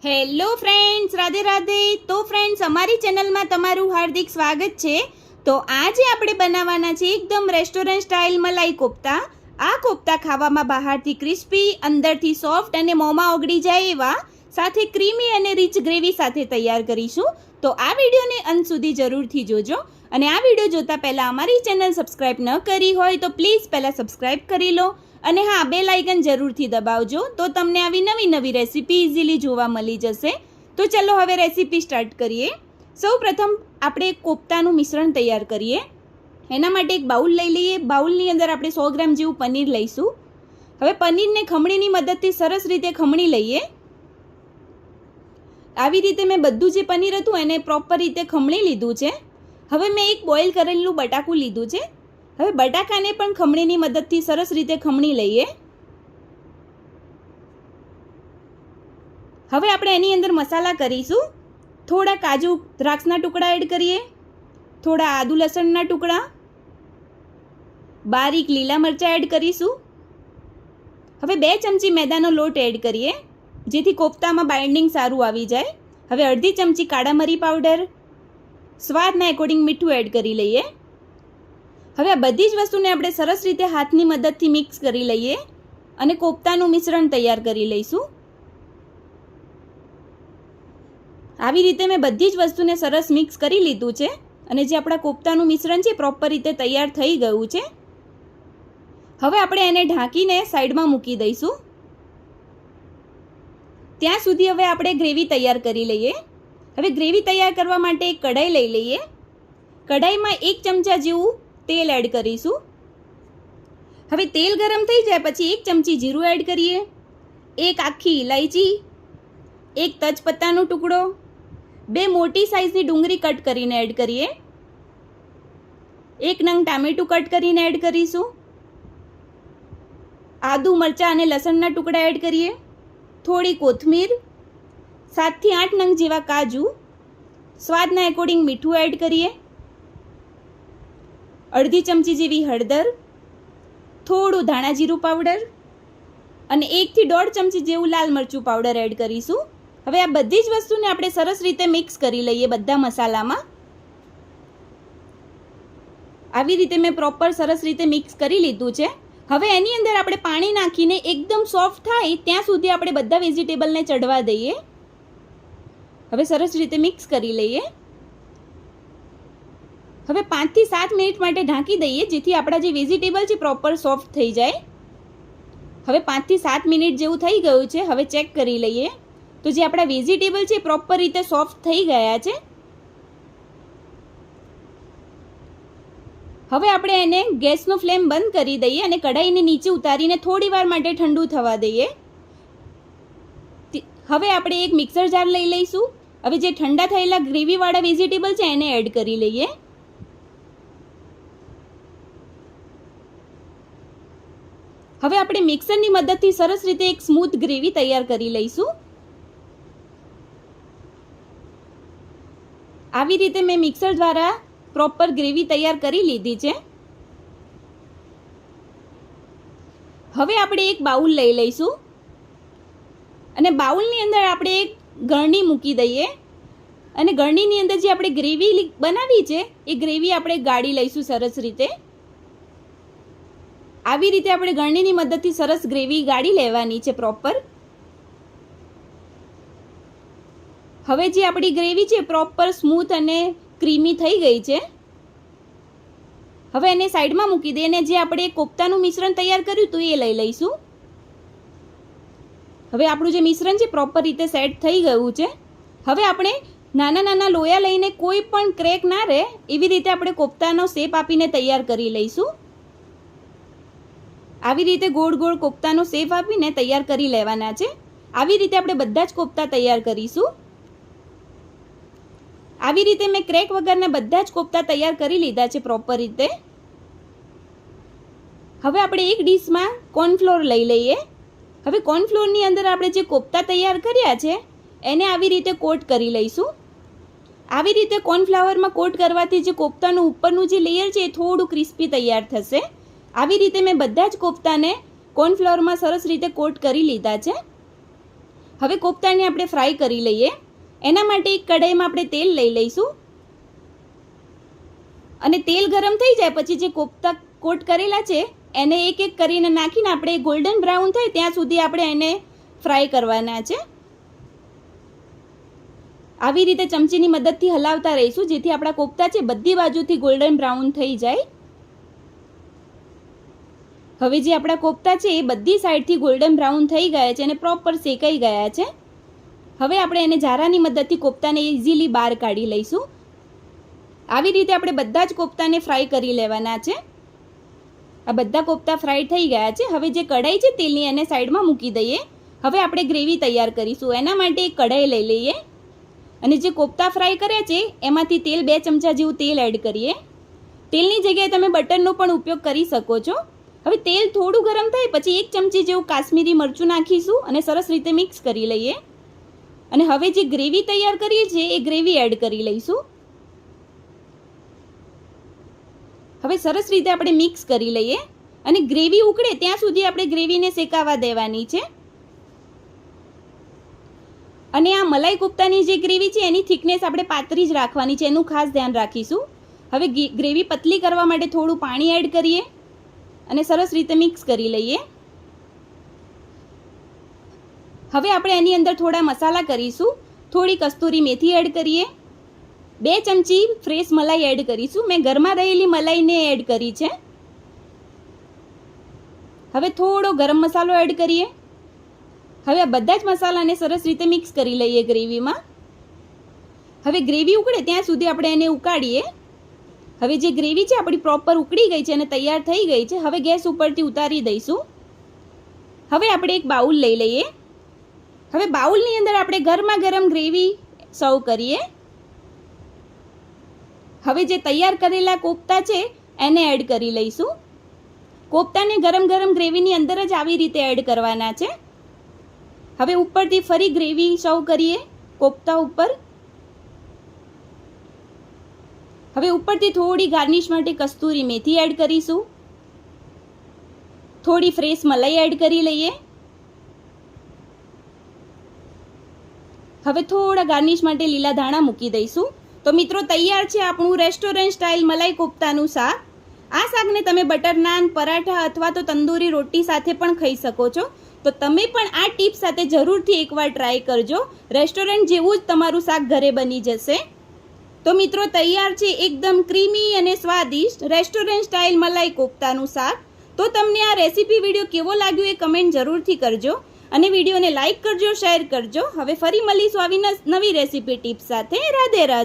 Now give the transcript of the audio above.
Hello friends, Radhe Radhe. તો friends, અમારી ચેનલમાં તમારું હાર્દિક સ્વાગત છે. તો આજે આપણે બનાવવાના છે એકદમ રેસ્ટોરન્ટ સ્ટાઇલ મલાઈ કોફતા. આ કોફતા ખાવામાં બહારથી ક્રિસ્પી, અંદરથી સોફ્ટ અને મોંમાં ઓગળી જાય એવા, સાથે ક્રીમી અને રીચ ગ્રેવી સાથે તૈયાર કરીશું. તો આ વિડીયોને અંત સુધી જરૂરથી જોજો. અને આ વિડીયો જોતા પહેલાં અમારી ચેનલ સબસ્ક્રાઈબ ન કરી હોય તો પ્લીઝ પહેલાં સબસ્ક્રાઈબ કરી લો. અને હા, બેલ આઇકન જરૂરથી દબાવજો, તો તમને આવી નવી નવી રેસીપી ઇઝીલી જોવા મળી જશે. તો ચલો હવે રેસીપી સ્ટાર્ટ કરીએ. સૌ પ્રથમ આપણે કોફતાનું મિશ્રણ તૈયાર કરીએ. એના માટે એક બાઉલ લઈ લઈએ. બાઉલની અંદર આપણે 100 ગ્રામ જેવું પનીર લઈશું. હવે પનીરને ખમણીની મદદથી સરસ રીતે ખમણી લઈએ. આવી રીતે મેં બધું જે પનીર હતું એને પ્રોપર રીતે ખમણી લીધું છે. હવે મેં એક બોઇલ કરેલું બટાકું લીધું છે. હવે બટાકાને પણ ખમણીની મદદથી સરસ રીતે ખમણી લઈએ. હવે આપણે એની અંદર મસાલા કરીશું. થોડા કાજુ દ્રાક્ષના ટુકડા એડ કરીએ, થોડા આદુ લસણના ટુકડા, બારીક લીલા મરચાં એડ કરીશું. હવે 2 ચમચી મેદાનો લોટ એડ કરીએ, જેથી કોફતામાં બાઇન્ડિંગ સારું આવી જાય. હવે અડધી ચમચી કાળા મરી પાવડર, સ્વાદના એકોર્ડિંગ મીઠું એડ કરી લઈએ. હવે આ બધી જ વસ્તુને આપણે સરસ રીતે હાથની મદદથી મિક્સ કરી લઈએ અને કોફતાનું મિશ્રણ તૈયાર કરી લઈશું. આવી રીતે મેં બધી જ વસ્તુને સરસ મિક્સ કરી લીધું છે અને જે આપણા કોફતાનું મિશ્રણ છે પ્રોપર રીતે તૈયાર થઈ ગયું છે. હવે આપણે એને ઢાંકીને સાઈડમાં મૂકી દઈશું. ત્યાં સુધી હવે આપણે ગ્રેવી તૈયાર કરી લઈએ. હવે ગ્રેવી તૈયાર કરવા માટે એક કઢાઈ લઈ લઈએ. કઢાઈમાં 1 ચમચા જેવું તેલ એડ કરીશું. હવે તેલ ગરમ થઈ જાય પછી 1 ચમચી જીરું એડ કરીએ, 1 આખી ઇલાયચી, 1 તજપત્તાનો ટુકડો, 2 મોટી સાઈઝની ડુંગળી કટ કરીને એડ કરીએ, 1 નંગ ટામેટું કટ કરીને એડ કરીશું, આદુ મરચાં અને લસણના ટુકડા એડ કરીએ, થોડી કોથમીર, 7 થી 8 નંગ જેવા કાજુ, સ્વાદના એકોર્ડિંગ મીઠું એડ કરીએ, અડધી ચમચી જેવી હળદર, થોડું ધાણા જીરું પાવડર અને 1 થી 1.5 ચમચી જેવું લાલ મરચું પાવડર એડ કરીશું. હવે આ બધી જ વસ્તુને આપણે સરસ રીતે મિક્સ કરી લઈએ બધા મસાલામાં. આવી રીતે મેં પ્રોપર સરસ રીતે મિક્સ કરી લીધું છે. હવે એની અંદર આપણે પાણી નાખીને એકદમ સોફ્ટ થાય ત્યાં સુધી આપણે બધા વેજીટેબલને ચડવા દઈએ. હવે સરસ રીતે મિક્સ કરી લઈએ. હવે 5 થી 7 મિનિટ માટે ઢાંકી દઈએ, જેથી આપણા જે વેજીટેબલ છે પ્રોપર સોફ્ટ થઈ જાય. હવે 5 થી 7 મિનિટ જેવું થઈ ગયું છે. હવે ચેક કરી લઈએ તો જે આપણા વેજીટેબલ છે પ્રોપર રીતે સોફ્ટ થઈ ગયા છે. હવે આપણે એને ગેસનો ફ્લેમ બંધ કરી દઈએ અને કઢાઈને નીચે ઉતારીને થોડી વાર માટે ઠંડુ થવા દઈએ. હવે આપણે એક મિક્સર જાર લઈ લઈશું. હવે જે ઠંડા થયેલા ગ્રેવીવાળા વેજીટેબલ છે એને એડ કરી લઈએ. હવે આપણે મિક્સરની મદદથી સરસ રીતે એક સ્મૂથ ગ્રેવી તૈયાર કરી લઈશું. આવી રીતે મેં મિક્સર દ્વારા પ્રોપર ગ્રેવી તૈયાર કરી લીધી છે. હવે આપણે એક બાઉલ લઈ લઈશું અને બાઉલની અંદર આપણે એક ગળણી મૂકી દઈએ અને ગળણીની અંદર જે આપણે ગ્રેવી બનાવી છે એ ગ્રેવી આપણે ગાળી લઈશું સરસ રીતે. આવી રીતે આપણે ગળણીની મદદથી સરસ ગ્રેવી ગાળી લેવાની છે પ્રોપર. હવે જે આપણી ગ્રેવી છે પ્રોપર સ્મૂથ અને ક્રીમી થઈ ગઈ છે. હવે એને સાઈડમાં મૂકી દઈએ અને જે આપણે કોફતાનું મિશ્રણ તૈયાર કર્યું હતું એ લઈ લઈશું. હવે આપણું જે મિશ્રણ છે પ્રોપર રીતે સેટ થઈ ગયું છે. હવે આપણે નાના નાના લોયા લઈને કોઈ પણ ક્રેક ના રહે એવી રીતે આપણે કોફતાનો શેપ આપીને તૈયાર કરી લઈશું. આવી રીતે ગોળ ગોળ કોફતાનો શેપ આપીને તૈયાર કરી લેવાના છે. આવી રીતે આપણે બધા જ કોફતા તૈયાર કરીશું. આવી રીતે મેં ક્રેક વગરના બધા જ કોફતા તૈયાર કરી લીધા છે પ્રોપર રીતે. હવે આપણે એક ડીશમાં કોર્નફ્લોર લઈ લઈએ. હવે કોર્નફ્લોરની અંદર આપણે જે કોફતા તૈયાર કર્યા છે એને આવી રીતે કોટ કરી લઈશું. આવી રીતે કોર્નફ્લાવરમાં કોટ કરવાથી જે કોફતાનું ઉપરનું જે લેયર છે એ થોડું ક્રિસ્પી તૈયાર થશે. આવી રીતે મેં બધા જ કોફતાને કોર્નફ્લોરમાં સરસ રીતે કોટ કરી લીધા છે. હવે કોફતાને આપણે ફ્રાય કરી લઈએ. એના માટે એક કઢાઈમાં આપણે તેલ લઈ લઈશું અને તેલ ગરમ થઈ જાય પછી જે કોફતા કોટ કરેલા છે એને એક એક કરીને નાખીને આપણે ગોલ્ડન બ્રાઉન થાય ત્યાં સુધી આપણે એને ફ્રાય કરવાના છે. આવી રીતે ચમચીની મદદથી હલાવતા રહીશું જેથી આપણા કોફતા છે બધી બાજુથી ગોલ્ડન બ્રાઉન થઈ જાય. હવે જે આપણા કોફતા છે એ બધી સાઈડથી ગોલ્ડન બ્રાઉન થઈ ગયા છે અને પ્રોપર શેકાઈ ગયા છે. હવે આપણે એને જારાની મદદથી કોફતાને ઇઝીલી બહાર કાઢી લઈશું. આવી રીતે આપણે બધા જ કોફતાને ફ્રાય કરી લેવાના છે. આ બધા કોફતા ફ્રાય થઈ ગયા છે. હવે જે કઢાઈ છે તેલની એને સાઈડમાં મૂકી દઈએ. હવે આપણે ગ્રેવી તૈયાર કરીશું. એના માટે એક કઢાઈ લઈ લઈએ અને જે કોફતા ફ્રાય કર્યા છે એમાંથી તેલ 2 ચમચા જેવું તેલ એડ કરીએ. તેલની જગ્યાએ તમે બટરનો પણ ઉપયોગ કરી શકો છો. હવે તેલ થોડું ગરમ થાય પછી 1 ચમચી જેવું કાશ્મીરી મરચું નાખીશું અને સરસ રીતે મિક્સ કરી લઈએ. અને હવે જે ગ્રેવી તૈયાર કરીએ છીએ એ ગ્રેવી એડ કરી લઈશું. હવે સરસ રીતે આપણે મિક્સ કરી લઈએ અને ગ્રેવી ઉકળે ત્યાં સુધી આપણે ગ્રેવીને શેકાવા દેવાની છે. અને આ મલાઈ કોફતાની જે ગ્રેવી છે એની થિકનેસ આપણે પાતળી જ રાખવાની છે, એનું ખાસ ધ્યાન રાખીશું. હવે ગ્રેવી પતલી કરવા માટે થોડું પાણી એડ કરીએ અને સરસ રીતે મિક્સ કરી લઈએ. હવે આપણે એની અંદર થોડા મસાલા કરીશું. થોડી કસ્તુરી મેથી એડ કરીએ. 2 ચમચી ફ્રેશ મલાઈ એડ કરીશું. મેં ઘરમાં રહેલી મલાઈને એડ કરી છે. હવે થોડો ગરમ મસાલો એડ કરીએ. હવે આ બધા જ મસાલાને સરસ રીતે મિક્સ કરી લઈએ ગ્રેવીમાં. હવે ગ્રેવી ઉકળે ત્યાં સુધી આપણે એને ઉકાળીએ. હવે જે ગ્રેવી છે આપણી પ્રોપર ઉકળી ગઈ છે અને તૈયાર થઈ ગઈ છે. હવે ગેસ ઉપરથી ઉતારી દઈશું. હવે આપણે એક બાઉલ લઈ લઈએ. હવે બાઉલની અંદર આપણે ગરમા ગરમ ગ્રેવી સર્વ કરીએ. હવે જે તૈયાર કરેલા કોફતા છે એને એડ કરી લઈશું. કોફતાને ગરમ ગરમ ગ્રેવીની અંદર જ આવી રીતે એડ કરવાના છે. હવે ઉપરથી ફરી ગ્રેવી સર્વ કરીએ કોફતા ઉપર. હવે ઉપરથી થોડી ગાર્નિશ માટે કસ્તુરી મેથી એડ કરીશું. થોડી ફ્રેશ મલાઈ એડ કરી લઈએ. હવે થોડા ગાર્નિશ માટે લીલા ધાણા મૂકી દઈશું. તો મિત્રો તૈયાર છે આપણું રેસ્ટોરન્ટ સ્ટાઇલ મલાઈ કોફતાનું શાક. આ શાકને તમે બટર નાન, પરાઠા અથવા તો તંદૂરી રોટી સાથે પણ ખાઈ શકો છો. તો તમે પણ આ ટીપ સાથે જરૂરથી એકવાર ટ્રાય કરજો. રેસ્ટોરન્ટ જેવું જ તમારું શાક ઘરે બની જશે. તો મિત્રો તૈયાર છે એકદમ ક્રીમી અને સ્વાદિષ્ટ રેસ્ટોરન્ટ સ્ટાઇલ મલાઈ કોફતાનું શાક. તો તમને આ રેસીપી વિડીયો કેવો લાગ્યો એ કમેન્ટ જરૂરથી કરજો અને વિડીયોને લાઇક કરજો, શેર કરજો. હવે ફરી મળીશું આવી નવી રેસીપી ટીપ સાથે. રાધે રાધે.